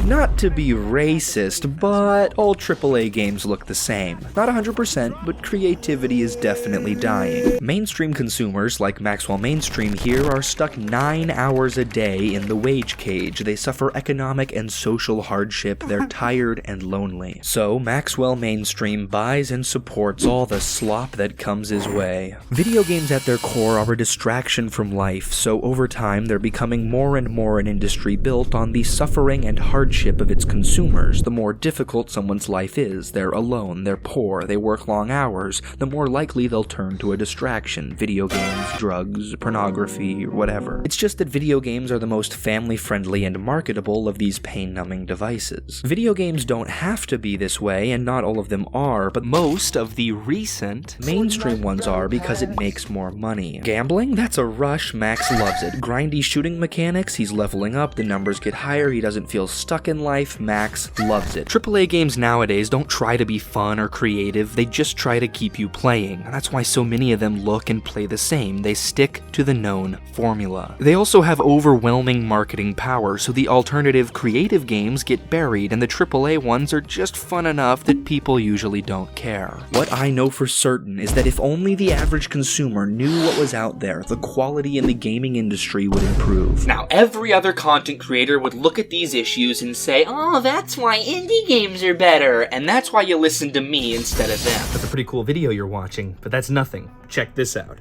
Not to be racist, but all AAA games look the same. Not 100%, but creativity is definitely dying. Mainstream consumers, like Maxwell Mainstream here, are stuck 9 hours a day in the wage cage. They suffer economic and social hardship, they're tired and lonely. So, Maxwell Mainstream buys and supports all the slop that comes his way. Video games at their core are a distraction from life, so over time they're becoming more and more an industry built on the suffering and hardship of its consumers. The more difficult someone's life is, they're alone, they're poor, they work long hours, the more likely they'll turn to a distraction, video games, drugs, pornography, or whatever. It's just that video games are the most family-friendly and marketable of these pain-numbing devices. Video games don't have to be this way, and not all of them are, but most of the recent mainstream ones are because it makes more money. Gambling? That's a rush, Max loves it. Grindy shooting mechanics? He's leveling up, the numbers get higher, he doesn't feel stuck in life, Max loves it. AAA games nowadays don't try to be fun or creative, they just try to keep you playing. That's why so many of them look and play the same. They stick to the known formula. They also have overwhelming marketing power, so the alternative creative games get buried and the AAA ones are just fun enough that people usually don't care. What I know for certain is that if only the average consumer knew what was out there, the quality in the gaming industry would improve. Now, every other content creator would look at these issues and say, oh, that's why indie games are better, and that's why you listen to me instead of them. That's a pretty cool video you're watching, but that's nothing. Check this out.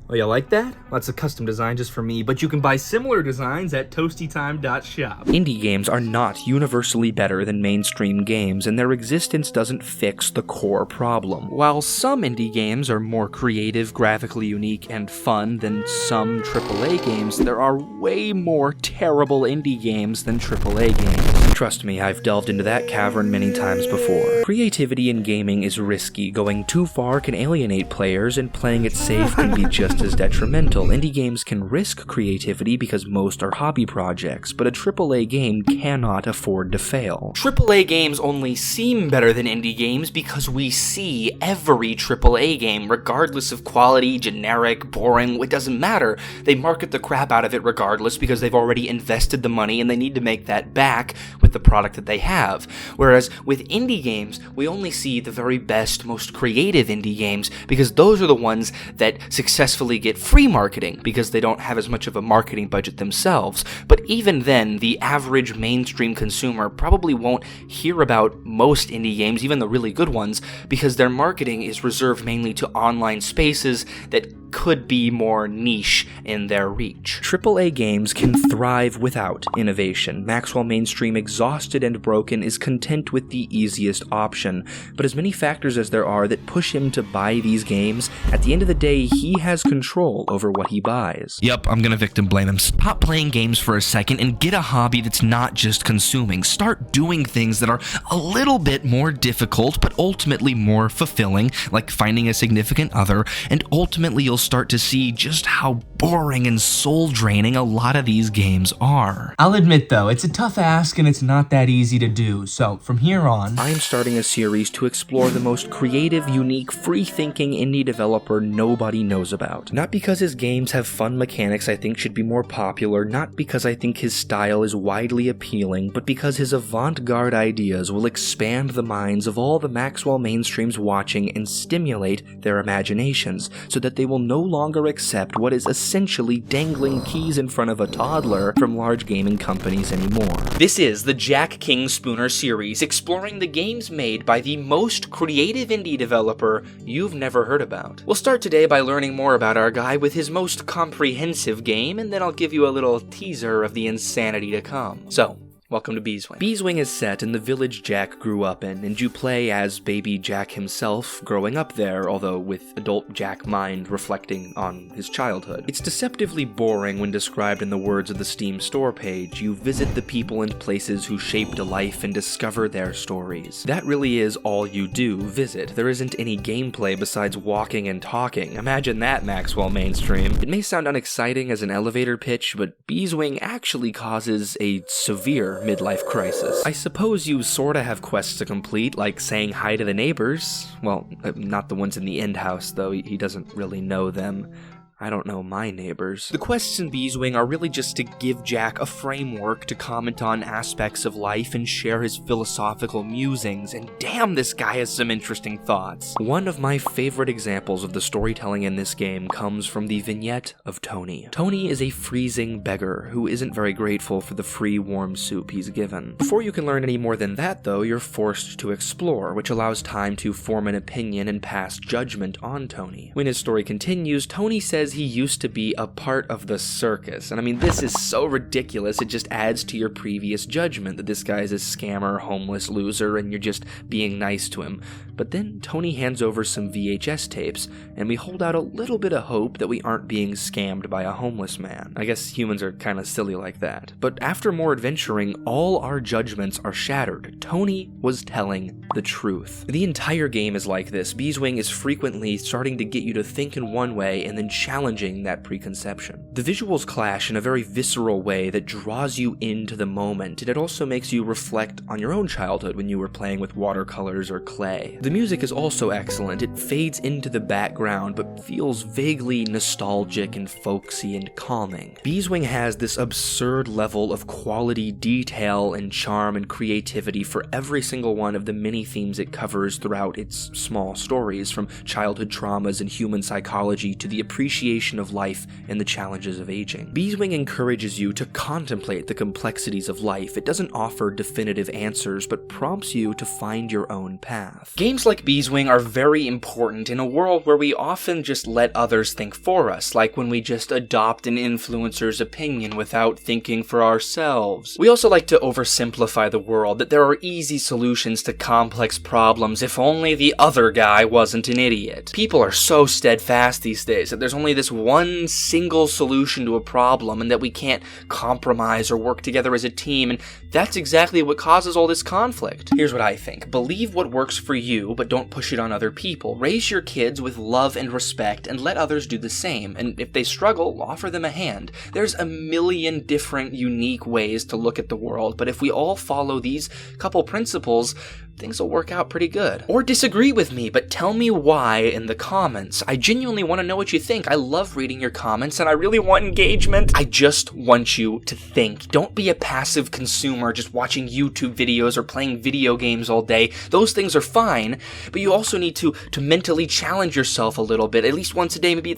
Oh, you like that? Well, that's a custom design just for me, but you can buy similar designs at ToastyTime.shop. Indie games are not universally better than mainstream games, and their existence doesn't fix the core problem. While some indie games are more creative, graphically unique, and fun than some AAA games, there are way more terrible indie games than AAA games. Trust me, I've delved into that cavern many times before. Creativity in gaming is risky. Going too far can alienate players, and playing it safe can be just as detrimental. Indie games can risk creativity because most are hobby projects, but a AAA game cannot afford to fail. AAA games only seem better than indie games because we see every AAA game, regardless of quality, generic, boring, it doesn't matter. They market the crap out of it regardless because they've already invested the money and they need to make that back with the product that they have. Whereas with indie games, we only see the very best, most creative indie games because those are the ones that successfully get free marketing because they don't have as much of a marketing budget themselves. But even then, the average mainstream consumer probably won't hear about most indie games, even the really good ones, because their marketing is reserved mainly to online spaces that could be more niche in their reach. AAA games can thrive without innovation. Maxwell Mainstream, exhausted and broken, is content with the easiest option. But as many factors as there are that push him to buy these games, at the end of the day, he has control over what he buys. Yep, I'm gonna victim blame him. Stop playing games for a second and get a hobby that's not just consuming. Start doing things that are a little bit more difficult, but ultimately more fulfilling, like finding a significant other, and ultimately you'll start to see just how boring and soul-draining a lot of these games are. I'll admit though, it's a tough ask and it's not that easy to do, so from here on, I'm starting a series to explore the most creative, unique, free-thinking indie developer nobody knows about. Not because his games have fun mechanics I think should be more popular, not because I think his style is widely appealing, but because his avant-garde ideas will expand the minds of all the Maxwell Mainstreams watching and stimulate their imaginations, so that they will no longer accept what is essentially dangling keys in front of a toddler from large gaming companies anymore. This is the Jack King Spooner series, exploring the games made by the most creative indie developer you've never heard about. We'll start today by learning more about our guy with his most comprehensive game, and then I'll give you a little teaser of the insanity to come. So, welcome to Beeswing. Beeswing is set in the village Jack grew up in, and you play as baby Jack himself growing up there, although with adult Jack mind reflecting on his childhood. It's deceptively boring when described in the words of the Steam store page. You visit the people and places who shaped a life and discover their stories. That really is all you do, visit. There isn't any gameplay besides walking and talking. Imagine that, Maxwell Mainstream. It may sound unexciting as an elevator pitch, but Beeswing actually causes a severe midlife crisis. I suppose you sorta have quests to complete, like saying hi to the neighbors. Well, not the ones in the end house, though. He doesn't really know them. I don't know my neighbors. The quests in Beeswing are really just to give Jack a framework to comment on aspects of life and share his philosophical musings, and damn, this guy has some interesting thoughts. One of my favorite examples of the storytelling in this game comes from the vignette of Tony. Tony is a freezing beggar who isn't very grateful for the free warm soup he's given. Before you can learn any more than that, though, you're forced to explore, which allows time to form an opinion and pass judgment on Tony. When his story continues, Tony says he used to be a part of the circus, and I mean, this is so ridiculous, it just adds to your previous judgment that this guy is a scammer, homeless loser, and you're just being nice to him. But then Tony hands over some VHS tapes, and we hold out a little bit of hope that we aren't being scammed by a homeless man. I guess humans are kind of silly like that. But after more adventuring, all our judgments are shattered. Tony was telling the truth. The entire game is like this. Beeswing is frequently starting to get you to think in one way and then challenging that preconception. The visuals clash in a very visceral way that draws you into the moment, and it also makes you reflect on your own childhood when you were playing with watercolors or clay. The music is also excellent. It fades into the background but feels vaguely nostalgic and folksy and calming. Beeswing has this absurd level of quality, detail, and charm and creativity for every single one of the many themes it covers throughout its small stories, from childhood traumas and human psychology to the appreciation of life and the challenges of aging. Beeswing encourages you to contemplate the complexities of life. It doesn't offer definitive answers, but prompts you to find your own path. Games like Beeswing are very important in a world where we often just let others think for us, like when we just adopt an influencer's opinion without thinking for ourselves. We also like to oversimplify the world, that there are easy solutions to complex problems if only the other guy wasn't an idiot. People are so steadfast these days that there's only this one single solution to a problem and that we can't compromise or work together as a team, and that's exactly what causes all this conflict. Here's what I think. Believe what works for you, but don't push it on other people. Raise your kids with love and respect and let others do the same, and if they struggle, offer them a hand. There's a million different unique ways to look at the world, but if we all follow these couple principles, things will work out pretty good. Or disagree with me, but tell me why in the comments. I genuinely want to know what you think. I love reading your comments, and I really want engagement. I just want you to think. Don't be a passive consumer just watching YouTube videos or playing video games all day. Those things are fine, but you also need to mentally challenge yourself a little bit, at least once a day. Maybe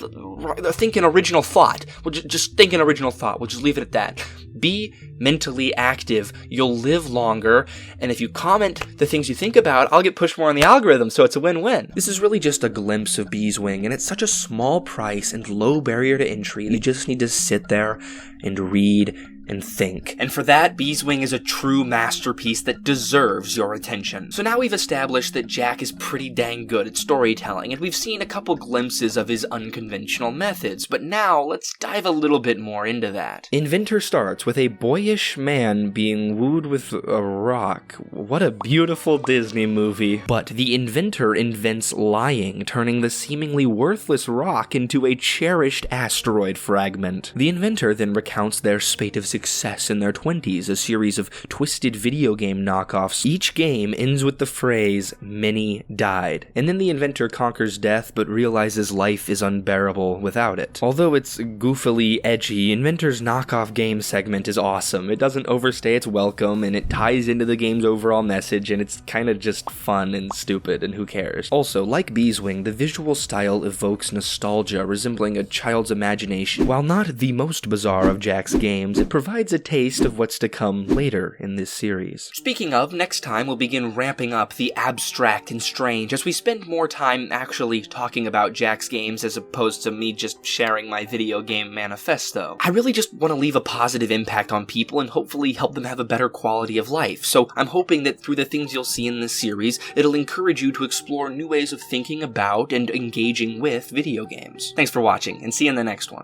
think an original thought. Well, just think an original thought. We'll just leave it at that. Be mentally active. You'll live longer, and if you comment the things you think about, I'll get pushed more on the algorithm, so it's a win-win. This is really just a glimpse of Beeswing, and it's such a small price and low barrier to entry. You just need to sit there and read and think. And for that, Beeswing is a true masterpiece that deserves your attention. So now we've established that Jack is pretty dang good at storytelling, and we've seen a couple glimpses of his unconventional methods, but now let's dive a little bit more into that. Inventor starts with a boyish man being wooed with a rock. What a beautiful Disney movie. But the inventor invents lying, turning the seemingly worthless rock into a cherished asteroid fragment. The inventor then recounts their spate of success in their 20s, a series of twisted video game knockoffs. Each game ends with the phrase, "Many died." And then the inventor conquers death, but realizes life is unbearable without it. Although it's goofily edgy, Inventor's knockoff game segment is awesome. It doesn't overstay its welcome, and it ties into the game's overall message, and it's kinda just fun and stupid, and who cares? Also, like Beeswing, the visual style evokes nostalgia, resembling a child's imagination. While not the most bizarre of Jack's games, it provides a taste of what's to come later in this series. Speaking of, next time we'll begin ramping up the abstract and strange as we spend more time actually talking about Jack's games as opposed to me just sharing my video game manifesto. I really just want to leave a positive impact on people and hopefully help them have a better quality of life, so I'm hoping that through the things you'll see in this series, it'll encourage you to explore new ways of thinking about and engaging with video games. Thanks for watching, and see you in the next one.